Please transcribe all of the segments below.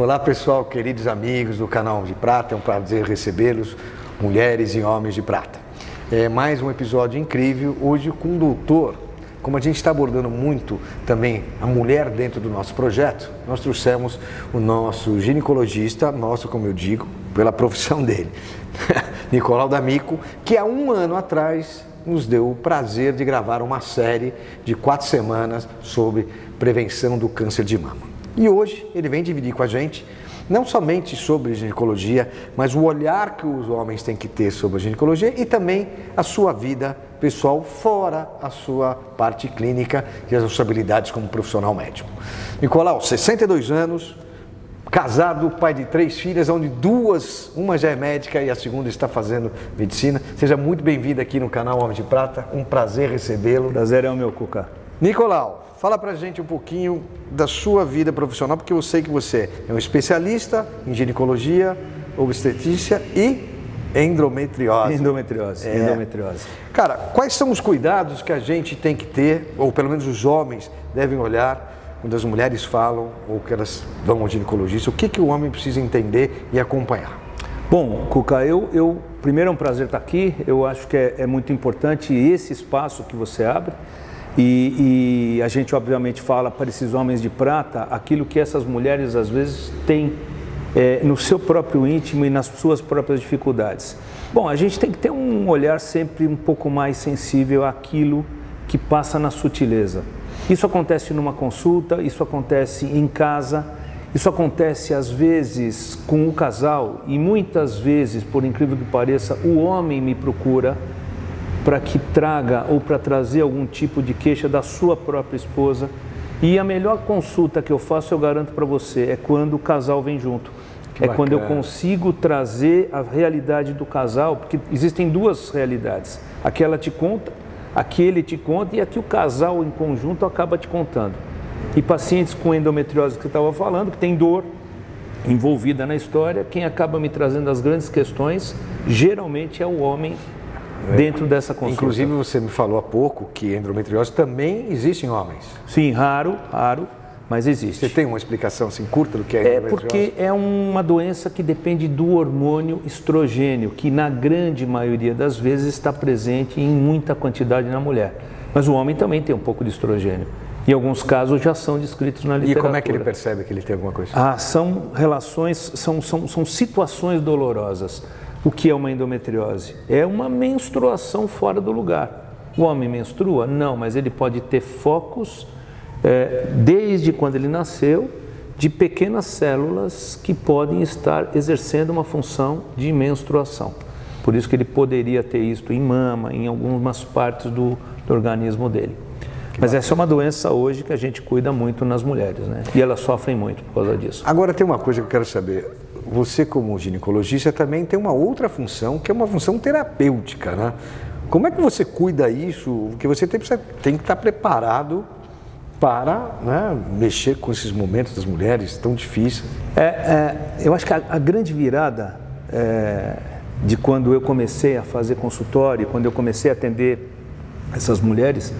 Olá pessoal, queridos amigos do canal Homem de Prata, é um prazer recebê-los, mulheres e homens de prata. É mais um episódio incrível, hoje com um doutor. Como a gente está abordando muito também a mulher dentro do nosso projeto, nós trouxemos o nosso ginecologista, nosso, como eu digo, pela profissão dele, Nicolau D'Amico, que há um ano atrás nos deu o prazer de gravar uma série de 4 semanas sobre prevenção do câncer de mama. E hoje ele vem dividir com a gente, não somente sobre ginecologia, mas o olhar que os homens têm que ter sobre a ginecologia e também a sua vida pessoal fora a sua parte clínica e as suas habilidades como profissional médico. Nicolau, 62 anos, casado, pai de 3 filhas, onde uma já é médica e a segunda está fazendo medicina. Seja muito bem-vindo aqui no canal Homem de Prata, um prazer recebê-lo. Prazer é o meu, Cuca. Nicolau, fala pra gente um pouquinho da sua vida profissional, porque eu sei que você é um especialista em ginecologia, obstetrícia e endometriose. Endometriose. Cara, quais são os cuidados que a gente tem que ter, ou pelo menos os homens devem olhar quando as mulheres falam ou que elas vão ao ginecologista? O que o homem precisa entender e acompanhar? Bom, Cuca, primeiro é um prazer estar aqui. Eu acho que é muito importante esse espaço que você abre. E a gente obviamente fala para esses homens de prata aquilo que essas mulheres às vezes têm no seu próprio íntimo e nas suas próprias dificuldades. Bom, a gente tem que ter um olhar sempre um pouco mais sensível àquilo que passa na sutileza. Isso acontece numa consulta, isso acontece em casa, isso acontece às vezes com o casal e muitas vezes, por incrível que pareça, o homem me procura para que traga ou para trazer algum tipo de queixa da sua própria esposa. E a melhor consulta que eu faço, eu garanto para você, é quando o casal vem junto. Quando eu consigo trazer a realidade do casal, porque existem 2 realidades. Aqui ela te conta, aqui ele te conta e aqui o casal em conjunto acaba te contando. E pacientes com endometriose que você estava falando, que tem dor envolvida na história, quem acaba me trazendo as grandes questões, geralmente é o homem dentro dessa consulta. Inclusive você me falou há pouco que endometriose também existe em homens. Sim, raro, mas existe. Você tem uma explicação assim curta do que é endometriose? Porque é uma doença que depende do hormônio estrogênio, que na grande maioria das vezes está presente em muita quantidade na mulher. Mas o homem também tem um pouco de estrogênio. Em alguns casos já são descritos na literatura. E como é que ele percebe que ele tem alguma coisa? São relações, são situações dolorosas. O que é uma endometriose? É uma menstruação fora do lugar. O homem menstrua? Não, mas ele pode ter focos, desde quando ele nasceu, de pequenas células que podem estar exercendo uma função de menstruação. Por isso que ele poderia ter isso em mama, em algumas partes do organismo dele. Mas essa é uma doença hoje que a gente cuida muito nas mulheres, né? E elas sofrem muito por causa disso. Agora tem uma coisa que eu quero saber. Você, como ginecologista, também tem uma outra função, que é uma função terapêutica, né? Como é que você cuida isso? Porque você tem que estar preparado para, né, mexer com esses momentos das mulheres tão difíceis. Eu acho que a grande virada de quando eu comecei a fazer consultório, quando eu comecei a atender essas mulheres,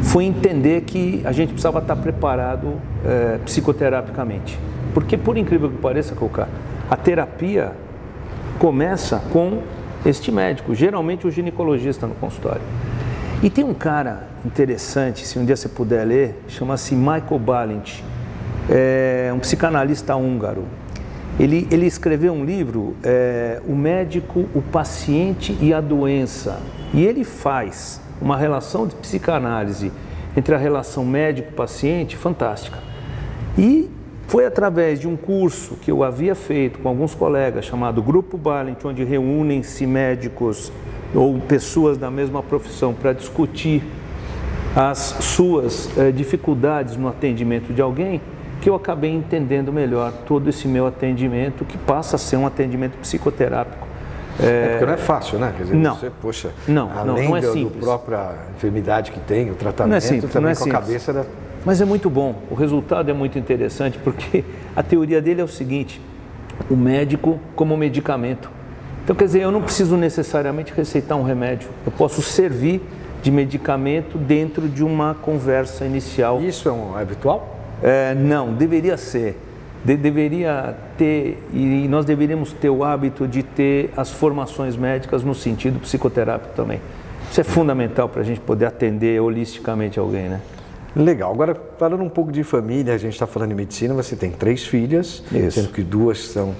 foi entender que a gente precisava estar preparado psicoterapicamente. Porque, por incrível que pareça, Cauca, a terapia começa com este médico, geralmente o ginecologista no consultório. E tem um cara interessante, se um dia você puder ler, chama-se Michael Balint, um psicanalista húngaro. Ele escreveu um livro, O Médico, o Paciente e a Doença. E ele faz uma relação de psicanálise entre a relação médico-paciente fantástica. E foi através de um curso que eu havia feito com alguns colegas, chamado Grupo Balint, onde reúnem-se médicos ou pessoas da mesma profissão para discutir as suas dificuldades no atendimento de alguém, que eu acabei entendendo melhor todo esse meu atendimento, que passa a ser um atendimento psicoterápico. Porque não é fácil, né? Quer dizer, não. Você, poxa, não além é da própria enfermidade que tem, o tratamento, não é simples, também não é com a simples. cabeça da... Mas é muito bom, o resultado é muito interessante, porque a teoria dele é o seguinte: o médico como medicamento. Então, quer dizer, eu não preciso necessariamente receitar um remédio, eu posso servir de medicamento dentro de uma conversa inicial. Isso é habitual? Não, deveria ser. deveria ter, e nós deveríamos ter o hábito de ter as formações médicas no sentido psicoterápico também. Isso é fundamental para a gente poder atender holisticamente alguém, né? Legal. Agora, falando um pouco de família, a gente está falando de medicina, você tem 3 filhas, sendo que 2 são,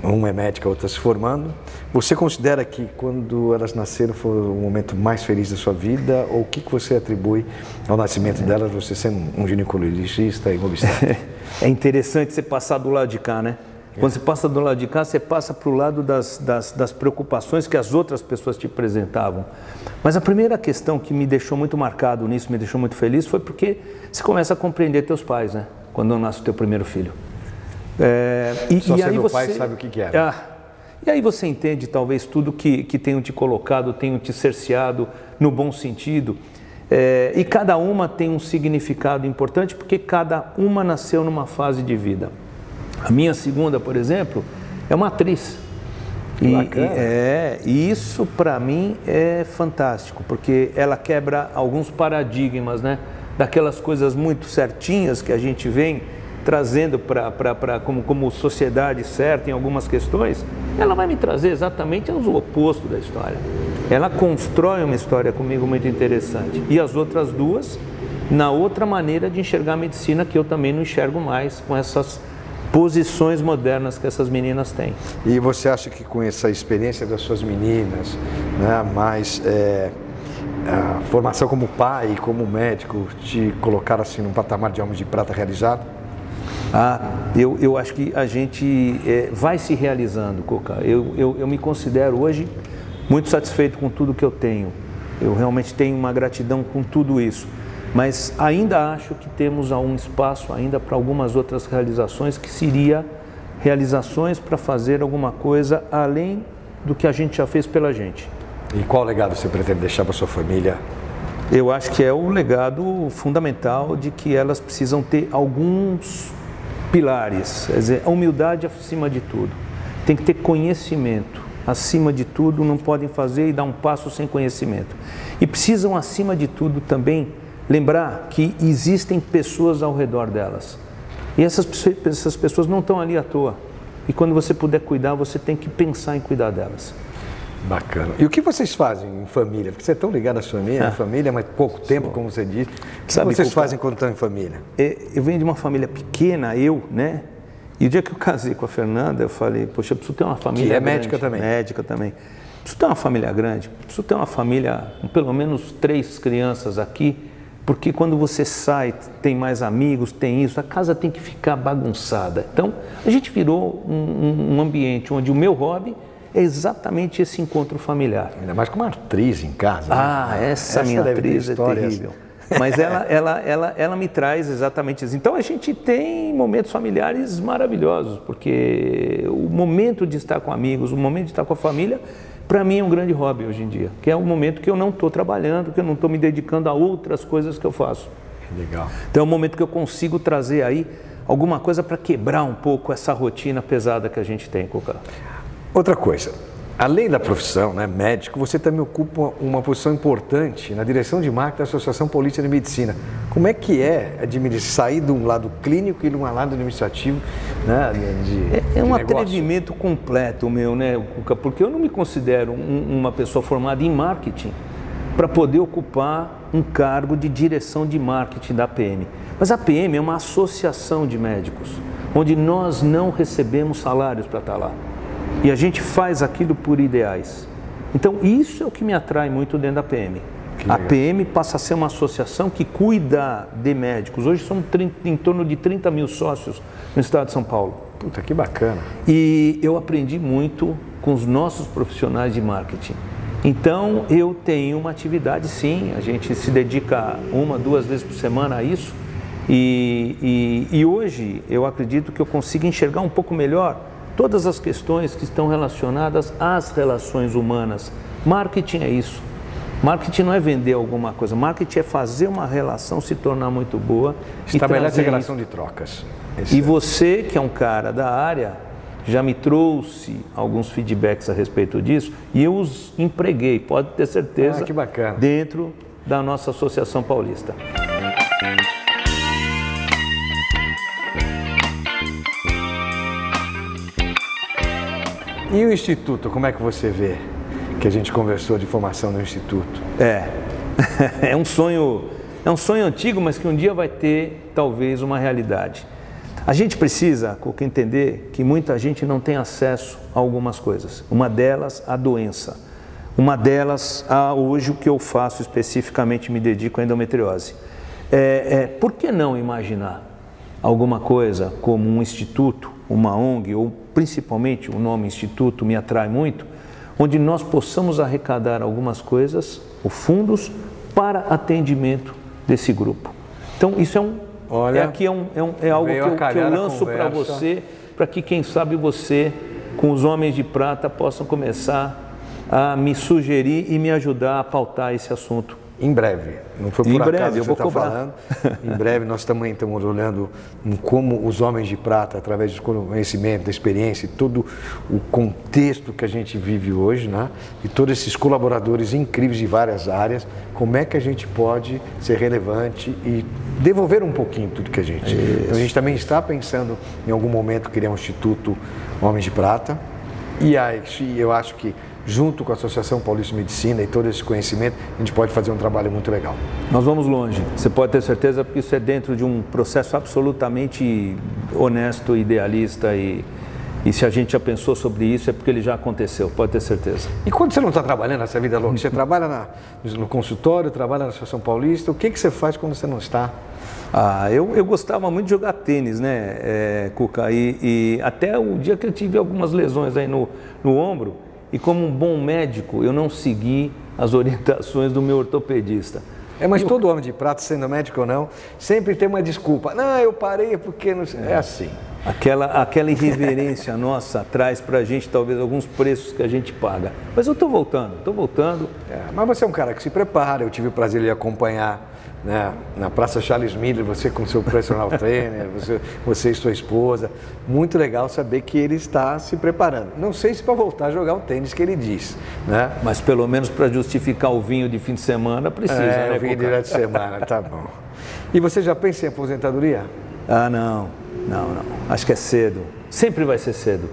uma é médica, a outra se formando. Você considera que quando elas nasceram foi o momento mais feliz da sua vida? Ou o que você atribui ao nascimento delas, você sendo um ginecologista e um obstetra? É interessante você passar do lado de cá, né? Quando você passa do lado de cá, você passa para o lado das preocupações que as outras pessoas te apresentavam. Mas a primeira questão que me deixou muito marcado nisso, me deixou muito feliz, foi porque você começa a compreender teus pais, né? Quando nasce o teu primeiro filho. Só sendo você... pai sabe o que é. E aí você entende talvez tudo que tenham te colocado, tenham te cerceado no bom sentido. E cada uma tem um significado importante porque cada uma nasceu numa fase de vida. A minha segunda, por exemplo, é uma atriz. E isso para mim é fantástico, porque ela quebra alguns paradigmas, né? Daquelas coisas muito certinhas que a gente vem trazendo como sociedade certa em algumas questões. Ela vai me trazer exatamente o oposto da história. Ela constrói uma história comigo muito interessante. E as outras 2, na outra maneira de enxergar a medicina, que eu também não enxergo mais com essas posições modernas que essas meninas têm. E você acha que com essa experiência das suas meninas, né, mais a formação como pai e como médico, te colocaram assim num patamar de homens de prata realizado? Eu acho que a gente vai se realizando, Coca. Eu me considero hoje muito satisfeito com tudo que eu tenho. Eu realmente tenho uma gratidão com tudo isso. Mas ainda acho que temos um espaço ainda para algumas outras realizações, que seria realizações para fazer alguma coisa além do que a gente já fez pela gente. E qual legado você pretende deixar para sua família? Eu acho que é o legado fundamental de que elas precisam ter alguns pilares, quer dizer, a humildade acima de tudo. Tem que ter conhecimento acima de tudo, não podem fazer e dar um passo sem conhecimento. E precisam acima de tudo também lembrar que existem pessoas ao redor delas. E essas pessoas não estão ali à toa. E quando você puder cuidar, você tem que pensar em cuidar delas. Bacana. E o que vocês fazem em família? Porque você é tão ligado à sua família, mas pouco tempo, como você disse. O que vocês fazem quando estão em família? Eu venho de uma família pequena, né? E o dia que eu casei com a Fernanda, eu falei, poxa, eu preciso ter uma família grande. Que é médica também. Médica também. Preciso ter uma família grande, preciso ter uma família com pelo menos 3 crianças aqui, porque quando você sai, tem mais amigos, tem isso, a casa tem que ficar bagunçada. Então, a gente virou um ambiente onde o meu hobby é exatamente esse encontro familiar. Ainda mais com uma atriz em casa. Né? Essa minha atriz é terrível. Mas ela me traz exatamente isso. Então a gente tem momentos familiares maravilhosos, porque o momento de estar com amigos, o momento de estar com a família, para mim é um grande hobby hoje em dia, que é o momento que eu não estou trabalhando, que eu não estou me dedicando a outras coisas que eu faço. Legal. Então é um momento que eu consigo trazer aí alguma coisa para quebrar um pouco essa rotina pesada que a gente tem, Coca. Outra coisa, além da profissão, né, médico, você também ocupa uma posição importante na direção de marketing da Associação Paulista de Medicina. Como é que sair de um lado clínico e de um lado administrativo, né, é um atrevimento completo meu, né, Cuca? Porque eu não me considero uma pessoa formada em marketing para poder ocupar um cargo de direção de marketing da APM. Mas a APM é uma associação de médicos, onde nós não recebemos salários para estar lá. E a gente faz aquilo por ideais. Então, isso é o que me atrai muito dentro da PM. A PM passa a ser uma associação que cuida de médicos. Hoje somos em torno de 30 mil sócios no estado de São Paulo. Puta, que bacana. E eu aprendi muito com os nossos profissionais de marketing. Então, eu tenho uma atividade, sim. A gente se dedica 1, 2 vezes por semana a isso. E hoje, eu acredito que eu consigo enxergar um pouco melhor todas as questões que estão relacionadas às relações humanas. Marketing é isso. Marketing não é vender alguma coisa. Marketing é fazer uma relação se tornar muito boa. Estabelece a relação de trocas. E você, que é um cara da área, já me trouxe alguns feedbacks a respeito disso e eu os empreguei, pode ter certeza, que bacana, dentro da nossa Associação Paulista. E o Instituto, como é que você vê? Que a gente conversou de formação no Instituto. É um sonho antigo, mas que um dia vai ter, talvez, uma realidade. A gente precisa, Cuca, entender que muita gente não tem acesso a algumas coisas. Uma delas, a doença. Uma delas, hoje, o que eu faço especificamente, me dedico à endometriose. Por que não imaginar alguma coisa como um instituto, uma ONG, ou principalmente o nome instituto me atrai muito, onde nós possamos arrecadar algumas coisas, ou fundos, para atendimento desse grupo. Então, isso é algo que eu lanço para você, para que, quem sabe, você, com os Homens de Prata, possam começar a me sugerir e me ajudar a pautar esse assunto. Em breve, não foi por acaso que você está falando. Em breve nós também estamos olhando como os Homens de Prata, através do conhecimento, da experiência, todo o contexto que a gente vive hoje, né? E todos esses colaboradores incríveis de várias áreas, como é que a gente pode ser relevante e devolver um pouquinho tudo que a gente... Então, a gente também está pensando em algum momento criar um Instituto Homens de Prata, e aí eu acho que junto com a Associação Paulista de Medicina e todo esse conhecimento, a gente pode fazer um trabalho muito legal. Nós vamos longe, você pode ter certeza, porque isso é dentro de um processo absolutamente honesto, idealista, e se a gente já pensou sobre isso é porque ele já aconteceu, pode ter certeza. E quando você não está trabalhando nessa vida louca, você trabalha no consultório, trabalha na Associação Paulista, o que você faz quando você não está? Eu gostava muito de jogar tênis, né, Cuca, e até o dia que eu tive algumas lesões aí no ombro, e como um bom médico, eu não segui as orientações do meu ortopedista. Mas todo homem de prata, sendo médico ou não, sempre tem uma desculpa. Não, eu parei porque não sei. É assim. Aquela irreverência nossa traz pra gente talvez alguns preços que a gente paga. Mas eu estou voltando. Mas você é um cara que se prepara, eu tive o prazer de lhe acompanhar, né, na Praça Charles Miller, você com seu personal trainer, você e sua esposa. Muito legal saber que ele está se preparando. Não sei se para voltar a jogar o tênis que ele diz, né? Mas pelo menos para justificar o vinho de fim de semana precisa, né? O vinho de semana, tá bom. E você já pensa em aposentadoria? Não. Acho que é cedo. Sempre vai ser cedo.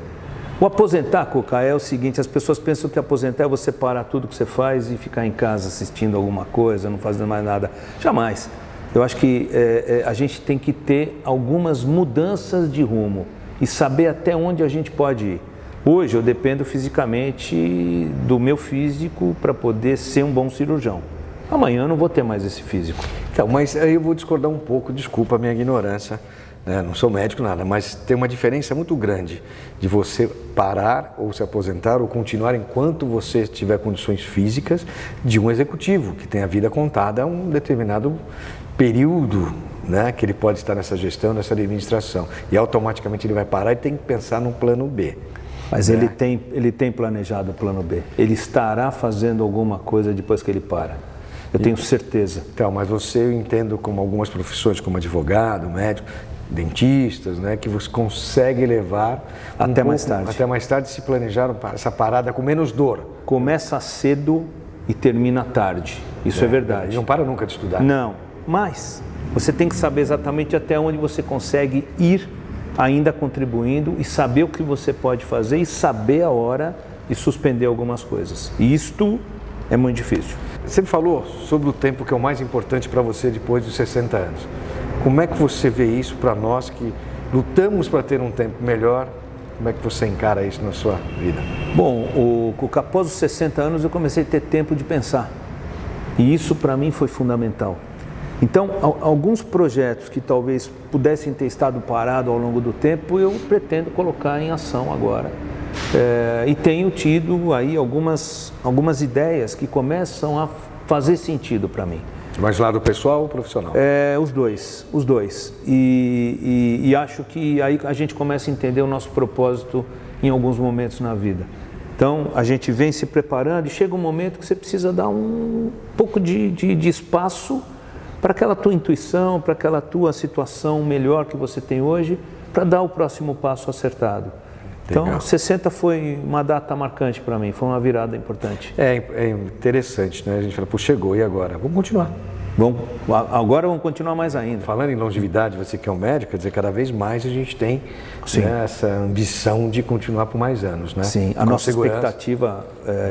O aposentar, Cuca, é o seguinte, as pessoas pensam que aposentar é você parar tudo que você faz e ficar em casa assistindo alguma coisa, não fazendo mais nada. Jamais. Eu acho que a gente tem que ter algumas mudanças de rumo e saber até onde a gente pode ir. Hoje eu dependo fisicamente do meu físico para poder ser um bom cirurgião. Amanhã eu não vou ter mais esse físico. Então, mas aí eu vou discordar um pouco, desculpa a minha ignorância. Não sou médico, nada, mas tem uma diferença muito grande de você parar ou se aposentar ou continuar enquanto você tiver condições físicas de um executivo, que tem a vida contada a um determinado período, né, que ele pode estar nessa gestão, nessa administração. E automaticamente ele vai parar e tem que pensar num plano B. Mas ele tem planejado o plano B. Ele estará fazendo alguma coisa depois que ele para. Eu tenho certeza. Então, mas eu entendo como algumas profissões, como advogado, médico, dentistas, né, que você consegue levar até mais tarde. Até mais tarde se planejaram essa parada com menos dor. Começa cedo e termina tarde. Isso é verdade. Não para nunca de estudar. Não, mas você tem que saber exatamente até onde você consegue ir ainda contribuindo e saber o que você pode fazer e saber a hora de suspender algumas coisas. E isto é muito difícil. Você falou sobre o tempo que é o mais importante para você depois dos 60 anos. Como é que você vê isso para nós que lutamos para ter um tempo melhor? Como é que você encara isso na sua vida? Bom, após os 60 anos eu comecei a ter tempo de pensar. E isso para mim foi fundamental. Então, alguns projetos que talvez pudessem ter estado parados ao longo do tempo, eu pretendo colocar em ação agora. E tenho tido aí algumas ideias que começam a fazer sentido para mim. Mas lado pessoal ou profissional? Os dois. E acho que aí a gente começa a entender o nosso propósito em alguns momentos na vida. Então, a gente vem se preparando e chega um momento que você precisa dar um pouco de espaço para aquela tua intuição, para aquela tua situação melhor que você tem hoje, para dar o próximo passo acertado. Então, legal. 60 foi uma data marcante para mim, foi uma virada importante. É interessante, né? A gente fala, pô, chegou, e agora? Vamos continuar. Agora vão continuar mais ainda. Falando em longevidade, você que é um médico, quer dizer, cada vez mais a gente tem, né, essa ambição de continuar por mais anos, né? Sim, a nossa expectativa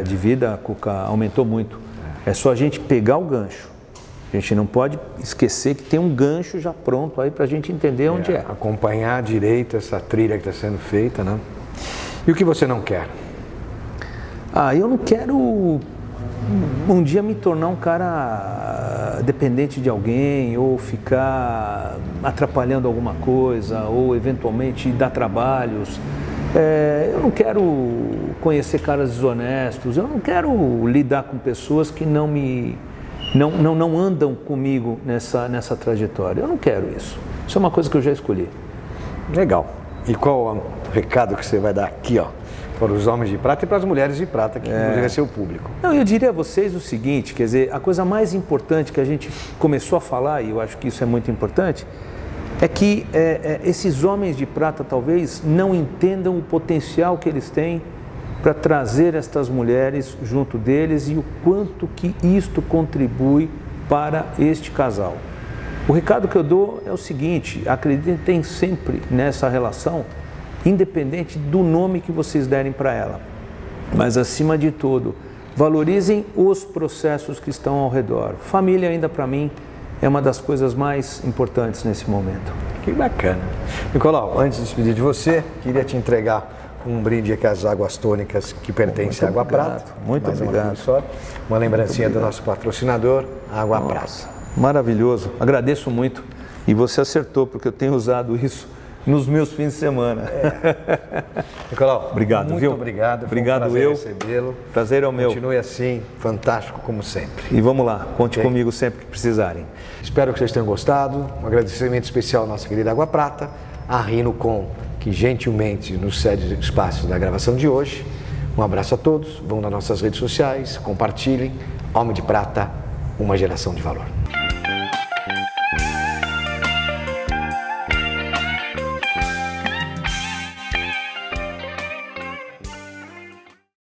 de vida, Cuca, aumentou muito. É só a gente pegar o gancho. A gente não pode esquecer que tem um gancho já pronto aí para a gente entender onde é. Acompanhar direito essa trilha que está sendo feita, né? E o que você não quer? Eu não quero um dia me tornar um cara dependente de alguém ou ficar atrapalhando alguma coisa ou eventualmente dar trabalhos. Eu não quero conhecer caras desonestos, eu não quero lidar com pessoas que não andam comigo nessa trajetória. Eu não quero isso. Isso é uma coisa que eu já escolhi. Legal. E qual o recado que você vai dar aqui, ó, para os homens de prata e para as mulheres de prata, que inclusive é seu público? Não, eu diria a vocês o seguinte, quer dizer, a coisa mais importante que a gente começou a falar, e eu acho que isso é muito importante, é que esses homens de prata talvez não entendam o potencial que eles têm para trazer estas mulheres junto deles e o quanto que isto contribui para este casal. O recado que eu dou é o seguinte: acreditem sempre nessa relação, independente do nome que vocês derem para ela. Mas, acima de tudo, valorizem os processos que estão ao redor. Família, ainda para mim, é uma das coisas mais importantes nesse momento. Que bacana. Nicolau, antes de despedir de você, queria te entregar um brinde aqui às águas tônicas que pertence à Água Prata. Muito obrigado. Uma lembrancinha do nosso patrocinador, Água Prata. Maravilhoso. Agradeço muito. E você acertou, porque eu tenho usado isso nos meus fins de semana. Nicolau, obrigado, muito obrigado. Obrigado, foi um prazer recebê-lo. Prazer é o meu. Continue assim, fantástico como sempre. E vamos lá, conte comigo sempre que precisarem. Espero que vocês tenham gostado. Um agradecimento especial à nossa querida Água Prata, a Rinocom, que gentilmente nos cede espaço da gravação de hoje. Um abraço a todos, vão nas nossas redes sociais, compartilhem. Homem de Prata, uma geração de valor.